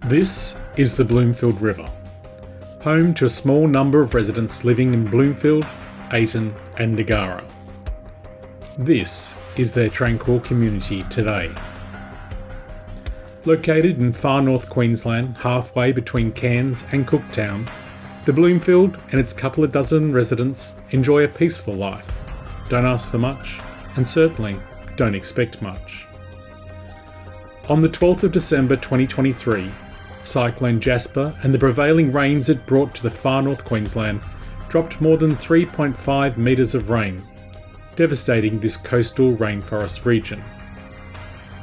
This is the Bloomfield River, home to a small number of residents living in Bloomfield, Ayton and Degarra. This is their tranquil community today. Located in far north Queensland, halfway between Cairns and Cooktown, the Bloomfield and its couple of dozen residents enjoy a peaceful life, don't ask for much, and certainly don't expect much. On the 12th of December 2023, Cyclone Jasper and the prevailing rains it brought to the far north Queensland dropped more than 3.5 metres of rain, devastating this coastal rainforest region.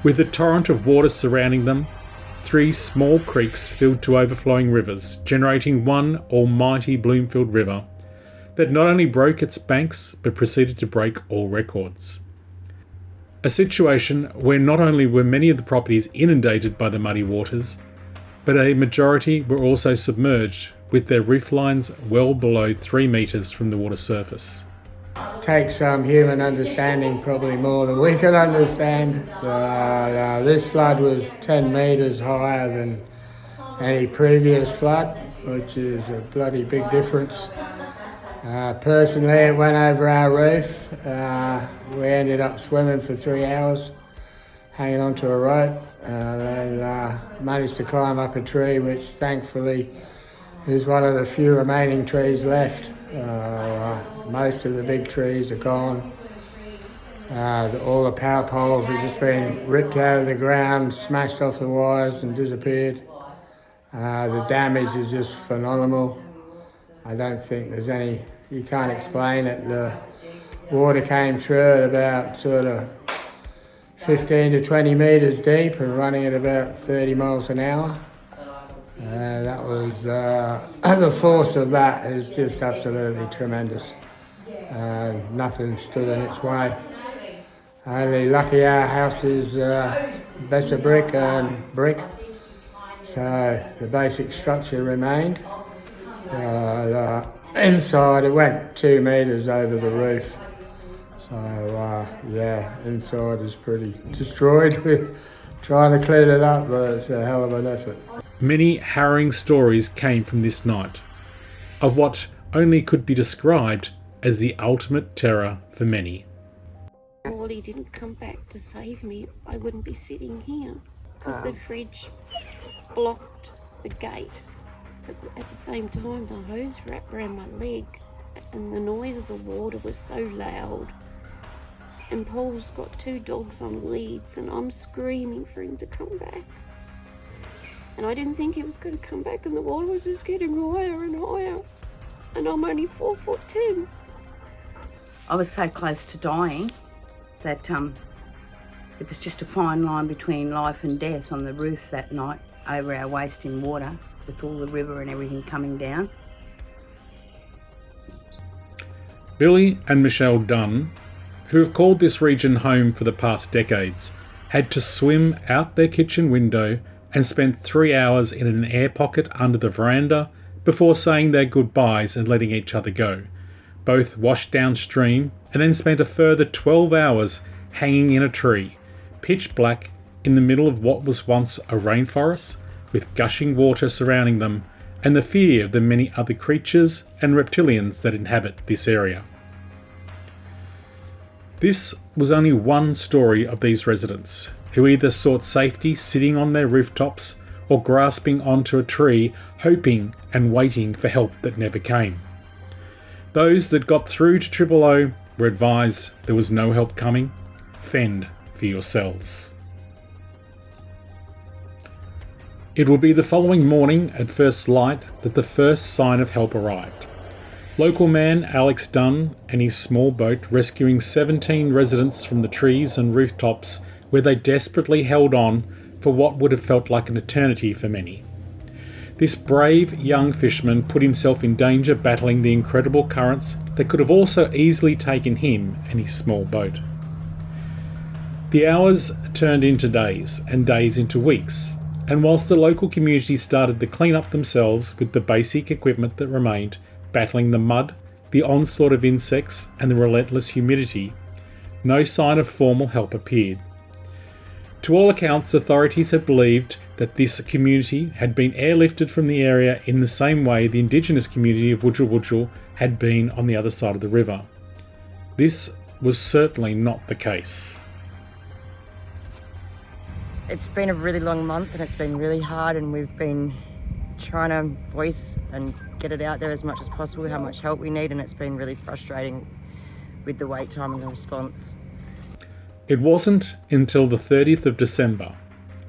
With a torrent of water surrounding them, 3 small creeks filled to overflowing rivers, generating one almighty Bloomfield River that not only broke its banks but proceeded to break all records. A situation where not only were many of the properties inundated by the muddy waters, but a majority were also submerged, with their roof lines well below 3 metres from the water surface. Takes some human understanding, probably more than we can understand. This flood was 10 metres higher than any previous flood, which is a bloody big difference. Personally, it went over our roof. We ended up swimming for 3 hours, hanging onto a rope, and managed to climb up a tree, which thankfully is one of the few remaining trees left. Most of the big trees are gone. All the power poles have just been ripped out of the ground, smashed off the wires and disappeared. The damage is just phenomenal. I don't think there's any, you can't explain it. The water came through at about sort of 15 to 20 metres deep and running at about 30 miles an hour. That was, the force of that is just absolutely tremendous. Nothing stood in its way. Only lucky our house is better brick and brick, so the basic structure remained. Inside it went 2 metres over the roof. So inside is pretty destroyed. We're trying to clean it up, but it's a hell of an effort. Many harrowing stories came from this night, of what only could be described as the ultimate terror for many. Well, he didn't come back to save me, I wouldn't be sitting here, because the fridge blocked the gate. But at the same time, the hose wrapped around my leg, and the noise of the water was so loud. And Paul's got 2 dogs on leads, and I'm screaming for him to come back. And I didn't think he was going to come back, and the water was just getting higher and higher. And I'm only 4'10". I was so close to dying that it was just a fine line between life and death on the roof that night over our waist in water, with all the river and everything coming down. Billy and Michelle Dunn, who have called this region home for the past decades, had to swim out their kitchen window and spent 3 hours in an air pocket under the veranda before saying their goodbyes and letting each other go. Both washed downstream and then spent a further 12 hours hanging in a tree, pitch black, in the middle of what was once a rainforest, with gushing water surrounding them and the fear of the many other creatures and reptilians that inhabit this area. This was only one story of these residents, who either sought safety sitting on their rooftops or grasping onto a tree, hoping and waiting for help that never came. Those that got through to Triple O were advised there was no help coming. Fend for yourselves. It will be the following morning at first light that the first sign of help arrived. Local man Alex Dunn and his small boat rescuing 17 residents from the trees and rooftops where they desperately held on for what would have felt like an eternity for many. This brave young fisherman put himself in danger battling the incredible currents that could have also easily taken him and his small boat. The hours turned into days and days into weeks, and whilst the local community started to clean up themselves with the basic equipment that remained, battling the mud, the onslaught of insects and the relentless humidity, no sign of formal help appeared. To all accounts, authorities had believed that this community had been airlifted from the area in the same way the indigenous community of Wujal Wujal had been on the other side of the river. This was certainly not the case. It's been a really long month and it's been really hard, and we've been trying to voice and get it out there as much as possible how much help we need, and it's been really frustrating with the wait time and the response. It wasn't until the 30th of December,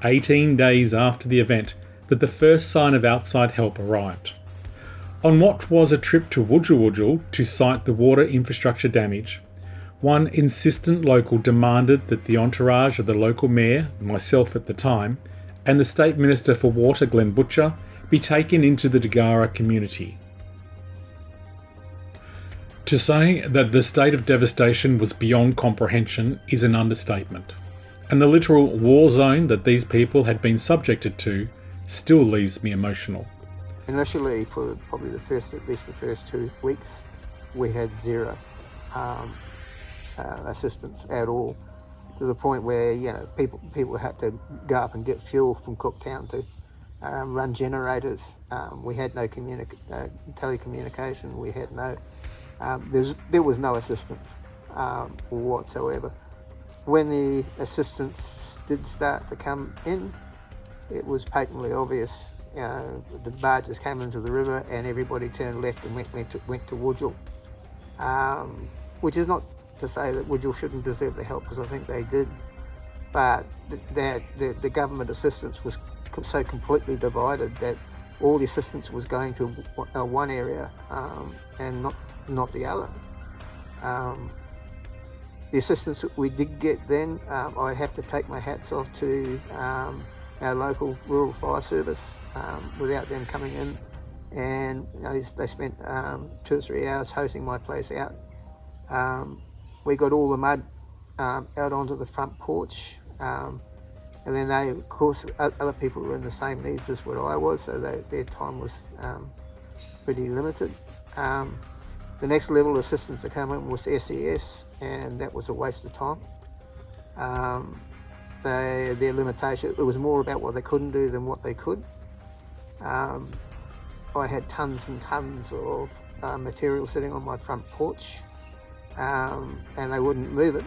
18 days after the event, that the first sign of outside help arrived. On what was a trip to Wujal Wujal to site the water infrastructure damage, one insistent local demanded that the entourage of the local mayor, myself at the time, and the State Minister for Water, Glenn Butcher, be taken into the Degarra community. To say that the state of devastation was beyond comprehension is an understatement, and the literal war zone that these people had been subjected to still leaves me emotional. Initially, for probably at least the first 2 weeks, we had zero assistance at all, to the point where people had to go up and get fuel from Cooktown to run generators. We had no telecommunication. We had no. There was no assistance whatsoever. When the assistance did start to come in, it was patently obvious. The barges came into the river and everybody turned left and went to Wujal, which is not to say that Wujal shouldn't deserve the help, because I think they did, but the government assistance was so completely divided that all the assistance was going to one area and not the other. The assistance that we did get then, I have to take my hats off to our local rural fire service. Without them coming in, and they spent 2 or 3 hours hosing my place out. We got all the mud out onto the front porch, and then of course, other people were in the same needs as what I was, so their time was pretty limited. The next level of assistance that came in was SES, and that was a waste of time. Their limitation, it was more about what they couldn't do than what they could. I had tons and tons of material sitting on my front porch, and they wouldn't move it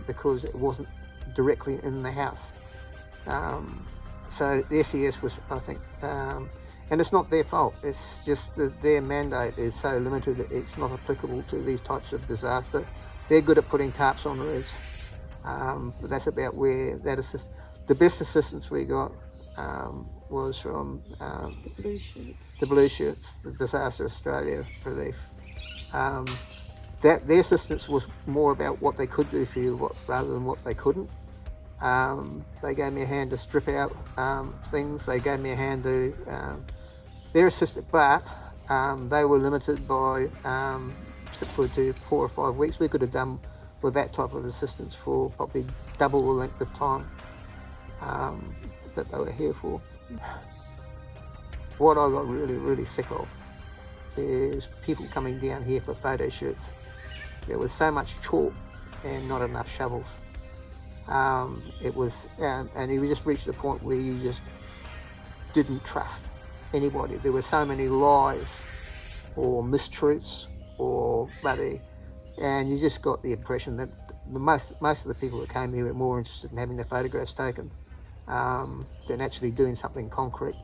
because it wasn't directly in the house. So the SES was, I think, and it's not their fault, it's just that their mandate is so limited that it's not applicable to these types of disaster. They're good at putting tarps on roofs, but that's about where that the best assistance we got was from the Blue Shirts, the Disaster Australia Relief. That their assistance was more about what they could do for you rather than what they couldn't. They gave me a hand to strip out things. They gave me a hand to their assistance, but they were limited by for 4 or 5 weeks. We could have done with that type of assistance for probably double the length of time that they were here for. What I got really, really sick of is people coming down here for photo shoots. There was so much chalk and not enough shovels. It was, and you just reached the point where you just didn't trust anybody. There were so many lies or mistruths or and you just got the impression that most of the people that came here were more interested in having their photographs taken than actually doing something concrete.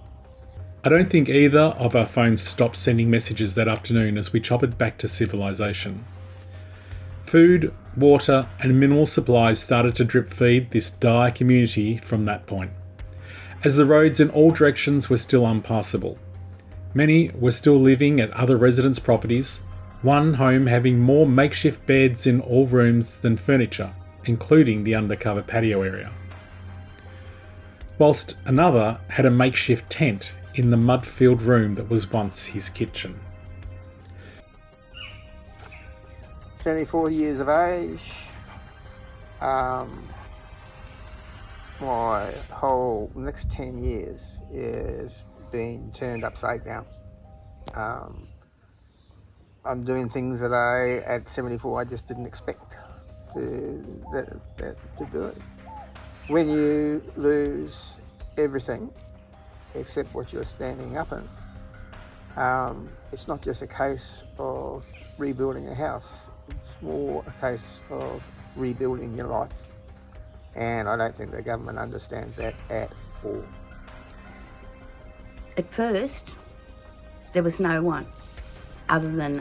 I don't think either of our phones stopped sending messages that afternoon as we choppered back to civilization. Food, water and mineral supplies started to drip feed this dire community from that point, as the roads in all directions were still unpassable. Many were still living at other residents' properties, one home having more makeshift beds in all rooms than furniture, including the undercover patio area, whilst another had a makeshift tent in the mud-filled room that was once his kitchen. 74 years of age. My whole next 10 years is being turned upside down. I'm doing things that at 74 I just didn't expect to do it. when you lose everything except what you're standing up in, it's not just a case of rebuilding a house, it's more a case of rebuilding your life. And I don't think the government understands that at all. At first, there was no one other than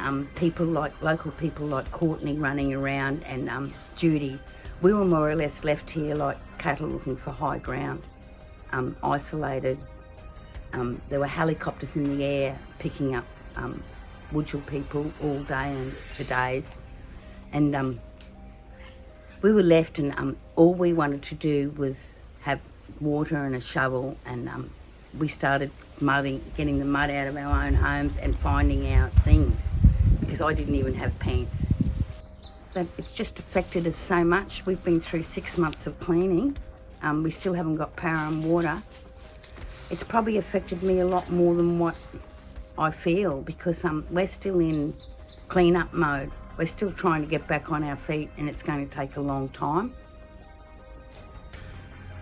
local people like Courtney running around and Judy. We were more or less left here like cattle looking for high ground, isolated. There were helicopters in the air picking up Wudjil people all day and for days. And we were left, and all we wanted to do was have water and a shovel, and we started getting the mud out of our own homes and finding our things, because I didn't even have pants. But it's just affected us so much. We've been through 6 months of cleaning. We still haven't got power and water. It's probably affected me a lot more than what I feel, because we're still in clean-up mode. We're still trying to get back on our feet, and it's going to take a long time.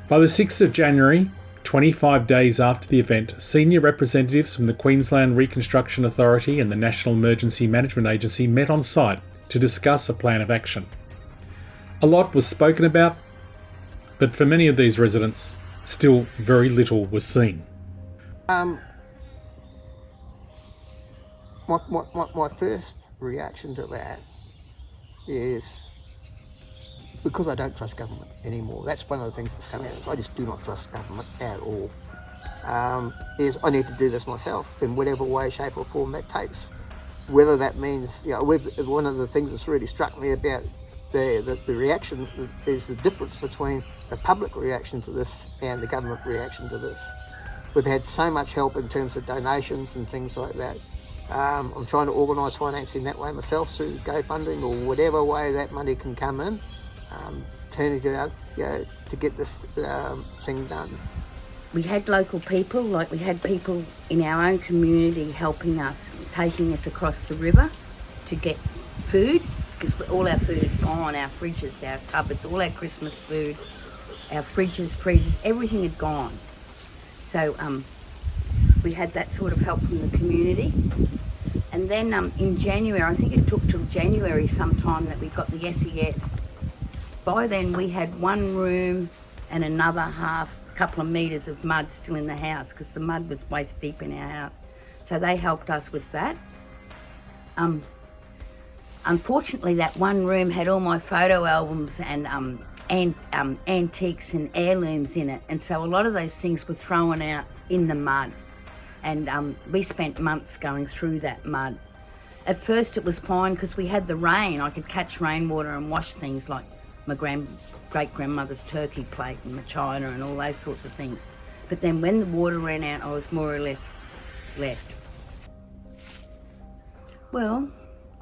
By the 6th of January, 25 days after the event, senior representatives from the Queensland Reconstruction Authority and the National Emergency Management Agency met on site to discuss a plan of action. A lot was spoken about, but for many of these residents, still very little was seen. My first reaction to that is, because I don't trust government anymore. That's one of the things that's coming out. I just do not trust government at all. Is I need to do this myself in whatever way, shape or form that takes. Whether that means, one of the things that's really struck me about the reaction is the difference between the public reaction to this and the government reaction to this. We've had so much help in terms of donations and things like that. I'm trying to organise financing that way myself through GoFunding or whatever way that money can come in, turning it out, to get this thing done. We had local people, like we had people in our own community helping us, taking us across the river to get food, because all our food had gone, our fridges, our cupboards, all our Christmas food, our fridges, freezers, everything had gone. So we had that sort of help from the community. And then in January, I think it took till January sometime that we got the SES. By then we had one room and another couple of metres of mud still in the house, because the mud was waist deep in our house. So they helped us with that. Unfortunately, that one room had all my photo albums and antiques and heirlooms in it, and so a lot of those things were thrown out in the mud, and we spent months going through that mud. At first it was fine because we had the rain. I could catch rainwater and wash things like my great-grandmother's turkey plate and my china and all those sorts of things. But then when the water ran out, I was more or less left. Well,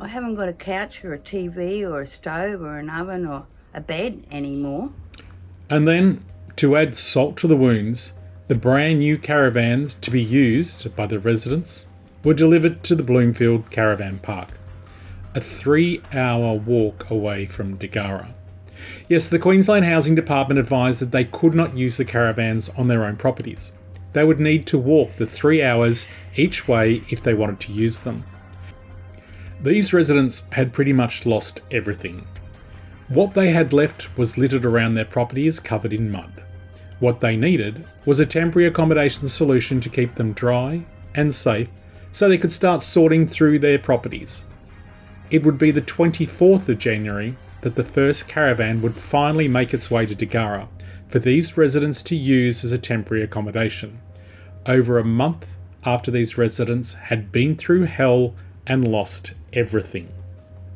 I haven't got a couch or a TV or a stove or an oven or a bed anymore. And then, to add salt to the wounds, the brand new caravans to be used by the residents were delivered to the Bloomfield Caravan Park, a 3-hour walk away from Degarra. Yes, the Queensland Housing Department advised that they could not use the caravans on their own properties. They would need to walk the 3 hours each way if they wanted to use them. These residents had pretty much lost everything. What they had left was littered around their properties covered in mud. What they needed was a temporary accommodation solution to keep them dry and safe so they could start sorting through their properties. It would be the 24th of January that the first caravan would finally make its way to Degarra for these residents to use as a temporary accommodation, over a month after these residents had been through hell and lost everything.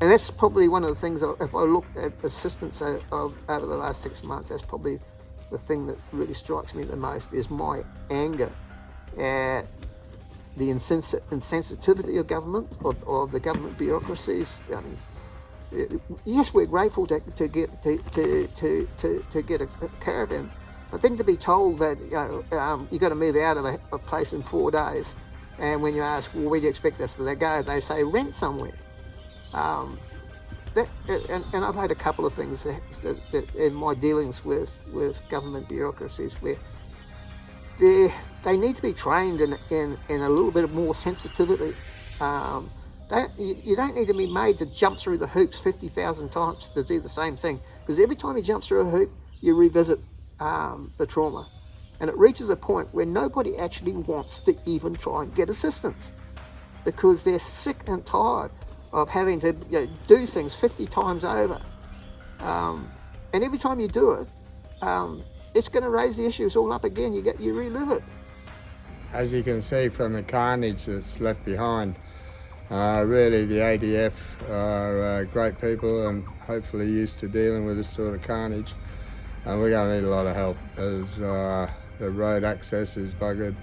And that's probably one of the things, if I look at assistance over the last 6 months, that's probably the thing that really strikes me the most, is my anger at the insensitivity of government, of the government bureaucracies. Yes, we're grateful to get a caravan, but then to be told that you've got to move out of a place in 4 days, and when you ask, well, where do you expect us to go, they say rent somewhere. and I've had a couple of things that in my dealings with government bureaucracies where they need to be trained in a little bit of more sensitivity. You don't need to be made to jump through the hoops 50,000 times to do the same thing, because every time you jump through a hoop, you revisit the trauma, and it reaches a point where nobody actually wants to even try and get assistance because they're sick and tired of having to do things 50 times over, and every time you do it, it's going to raise the issues all up again. You relive it. As you can see from the carnage that's left behind, really the ADF are great people and hopefully used to dealing with this sort of carnage, and we're going to need a lot of help as the road access is buggered.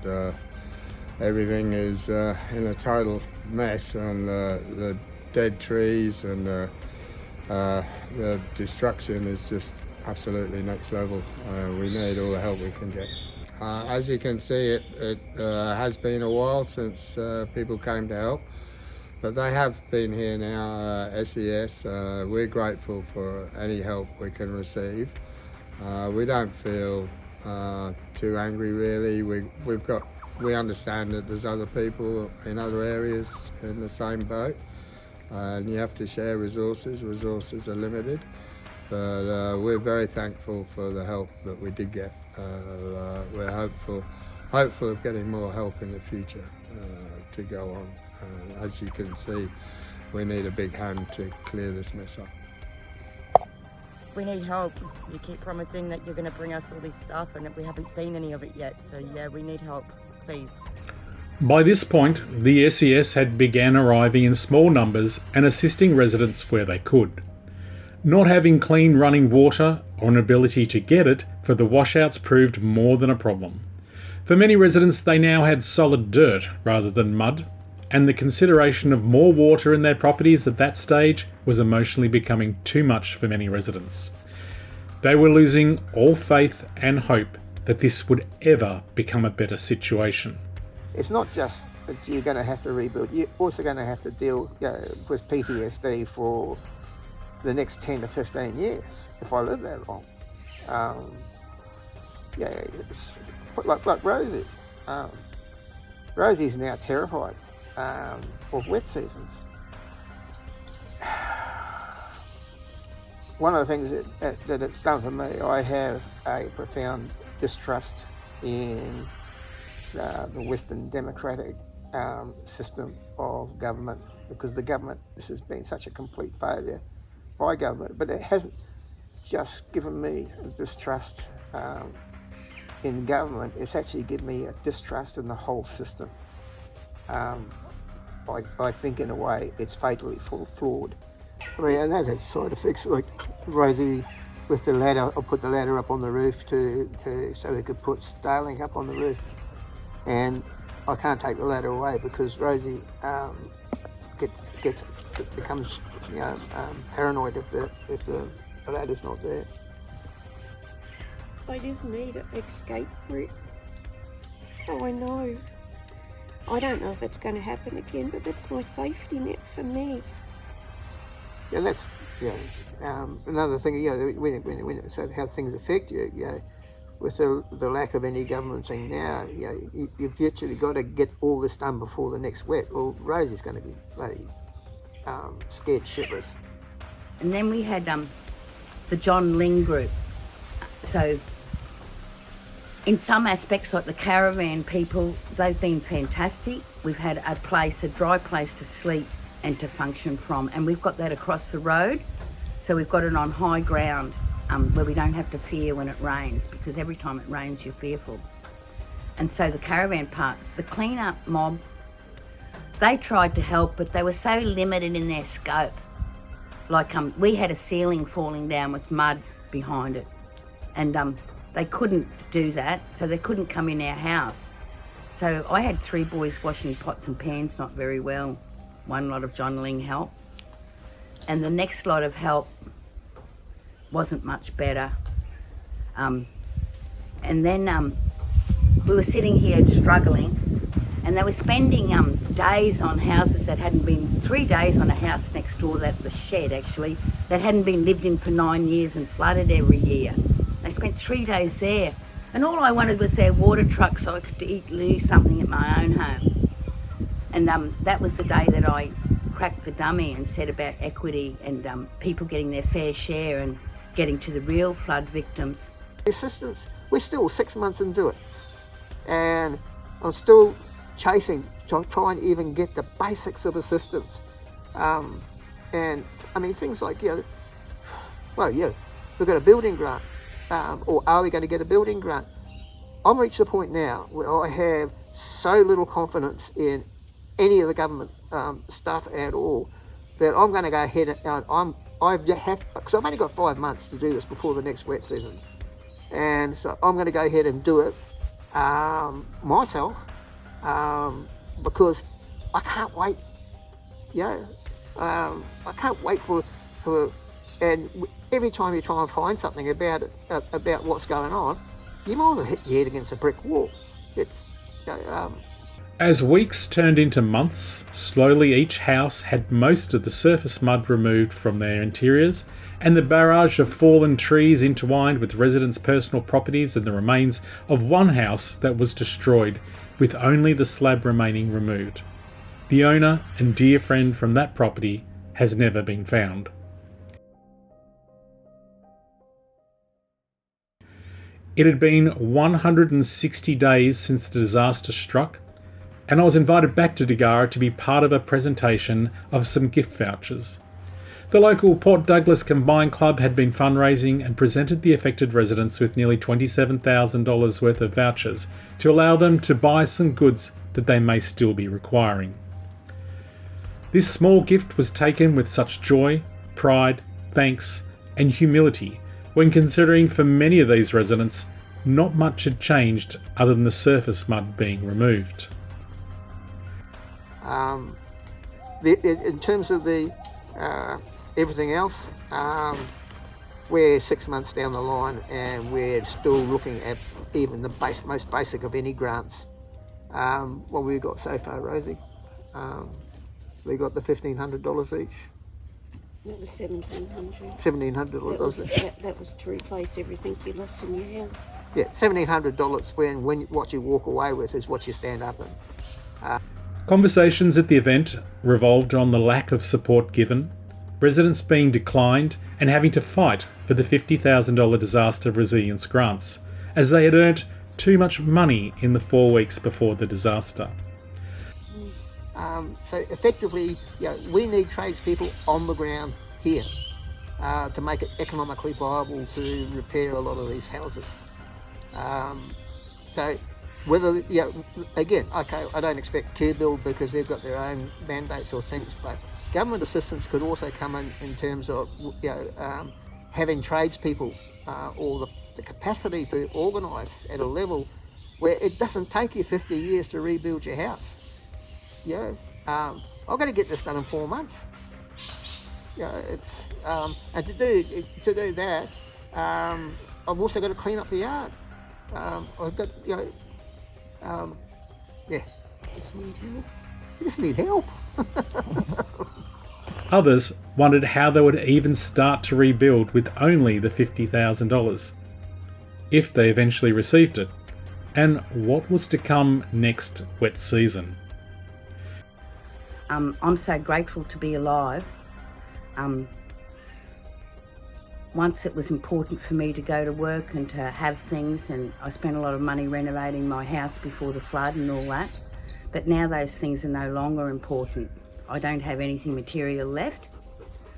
Everything is in a total mess, and the dead trees and the destruction is just absolutely next level. We need all the help we can get. As you can see, it has been a while since people came to help, but they have been here now, SES. We're grateful for any help we can receive. We don't feel too angry really. We understand that there's other people in other areas in the same boat, and you have to share resources. Resources are limited, but we're very thankful for the help that we did get. We're hopeful of getting more help in the future to go on. As you can see, we need a big hand to clear this mess up. We need help. You keep promising that you're going to bring us all this stuff and we haven't seen any of it yet. So yeah, we need help, please. By this point, the SES had began arriving in small numbers and assisting residents where they could. Not having clean running water or an ability to get it for the washouts proved more than a problem. For many residents, they now had solid dirt rather than mud, and the consideration of more water in their properties at that stage was emotionally becoming too much for many residents. They were losing all faith and hope that this would ever become a better situation. It's not just that you're going to have to rebuild, you're also going to have to deal with PTSD for the next 10 to 15 years, if I live that long. It's like Rosie. Rosie's now terrified of wet seasons. One of the things that it's done for me, I have a profound distrust in the Western democratic system of government, because the government, this has been such a complete failure by government, but it hasn't just given me a distrust in government, it's actually given me a distrust in the whole system. I think in a way it's fatally flawed. I mean, and that has side effects, like Rosie with the ladder. I put the ladder up on the roof so we could put Starlink up on the roof, and I can't take the ladder away because Rosie becomes paranoid if the ladder's not there. I just need an escape route, so I know. I don't know if it's going to happen again, but that's my safety net for me. Yeah, that's another thing. When so how things affect you. With the lack of any government thing now, you've virtually got to get all this done before the next wet. Well, Rosie's going to be bloody scared shitless. And then we had the John Ling group. So in some aspects, like the caravan people, they've been fantastic. We've had a dry place to sleep and to function from, and we've got that across the road. So we've got it on high ground where we don't have to fear when it rains, because every time it rains you're fearful. And so the caravan parks, the clean-up mob, they tried to help, but they were so limited in their scope. Like we had a ceiling falling down with mud behind it, and they couldn't do that, so they couldn't come in our house. So I had 3 boys washing pots and pans not very well. One lot of John Ling help, and the next lot of help wasn't much better. And then we were sitting here struggling, And they were spending days on houses that hadn't been, 3 days on a house next door, that was shed actually, that hadn't been lived in for 9 years and flooded every year. They spent 3 days there. And all I wanted was their water truck so I could do something at my own home. And that was the day that I cracked the dummy and said about equity and people getting their fair share and getting to the real flood victims. Assistance, we're still 6 months into it. And I'm still chasing to try and even get the basics of assistance. And I mean, things like, we've got a building grant, or are we going to get a building grant? I've reached the point now where I have so little confidence in any of the government stuff at all that I'm going to go ahead and because I've only got 5 months to do this before the next wet season, and so I'm going to go ahead and do it myself, because I can't wait. I can't wait for and every time you try and find something about what's going on, you might well hit your head against a brick wall. It's As weeks turned into months, slowly each house had most of the surface mud removed from their interiors, and the barrage of fallen trees intertwined with residents' personal properties and the remains of one house that was destroyed, with only the slab remaining removed. The owner and dear friend from that property has never been found. It had been 160 days since the disaster struck, and I was invited back to Degarra to be part of a presentation of some gift vouchers. The local Port Douglas Combined Club had been fundraising and presented the affected residents with nearly $27,000 worth of vouchers to allow them to buy some goods that they may still be requiring. This small gift was taken with such joy, pride, thanks, and humility when considering for many of these residents not much had changed other than the surface mud being removed. In terms of the everything else, we're 6 months down the line and we're still looking at even the most basic of any grants. What we've got so far, Rosie, we got the $1,500 each. That was $1,700. $1,700. That was to replace everything you lost in your house. Yeah, $1,700 when what you walk away with is what you stand up in. Conversations at the event revolved on the lack of support given, residents being declined and having to fight for the $50,000 disaster resilience grants, as they had earned too much money in the 4 weeks before the disaster. So effectively, we need tradespeople on the ground here to make it economically viable to repair a lot of these houses. So whether, again, okay, I don't expect QBuild because they've got their own mandates or things, but government assistance could also come in terms of having tradespeople or the capacity to organise at a level where it doesn't take you 50 years to rebuild your house. I've got to get this done in 4 months. It's and to do that, I've also got to clean up the yard. I've got just need help. Others wondered how they would even start to rebuild with only the $50,000, if they eventually received it, and what was to come next wet season. I'm so grateful to be alive. Once it was important for me to go to work and to have things, and I spent a lot of money renovating my house before the flood and all that. But now those things are no longer important. I don't have anything material left,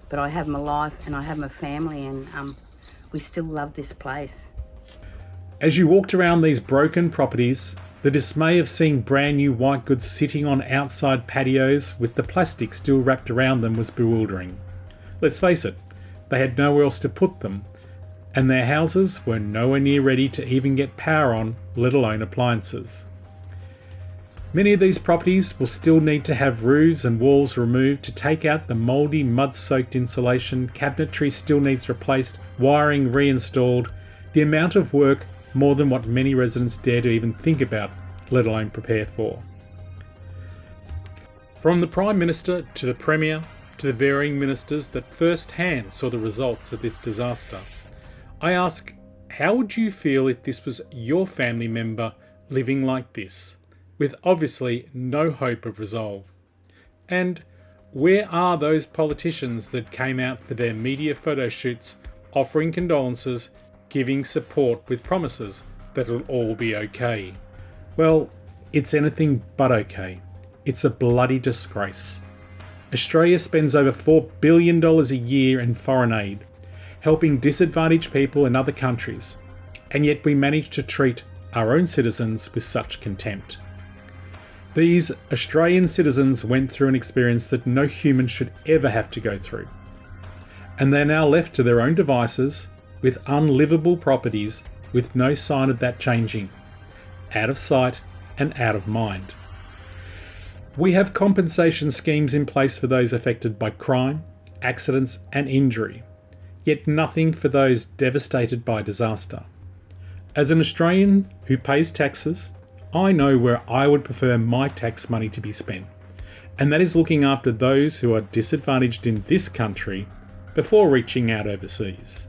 but I have my life and I have my family, and we still love this place. As you walked around these broken properties, the dismay of seeing brand new white goods sitting on outside patios with the plastic still wrapped around them was bewildering. Let's face it, they had nowhere else to put them, and their houses were nowhere near ready to even get power on, let alone appliances. Many of these properties will still need to have roofs and walls removed to take out the mouldy, mud-soaked insulation, cabinetry still needs replaced, wiring reinstalled. The amount of work more than what many residents dare to even think about, let alone prepare for. From the Prime Minister to the Premier to the varying ministers that first hand saw the results of this disaster, I ask, how would you feel if this was your family member living like this, with obviously no hope of resolve? And where are those politicians that came out for their media photo shoots offering condolences, giving support with promises that it'll all be okay? Well, it's anything but okay. It's a bloody disgrace. Australia spends over $4 billion a year in foreign aid, helping disadvantaged people in other countries, and yet we manage to treat our own citizens with such contempt. These Australian citizens went through an experience that no human should ever have to go through, and they're now left to their own devices with unlivable properties with no sign of that changing, out of sight and out of mind. We have compensation schemes in place for those affected by crime, accidents and injury, yet nothing for those devastated by disaster. As an Australian who pays taxes, I know where I would prefer my tax money to be spent, and that is looking after those who are disadvantaged in this country before reaching out overseas.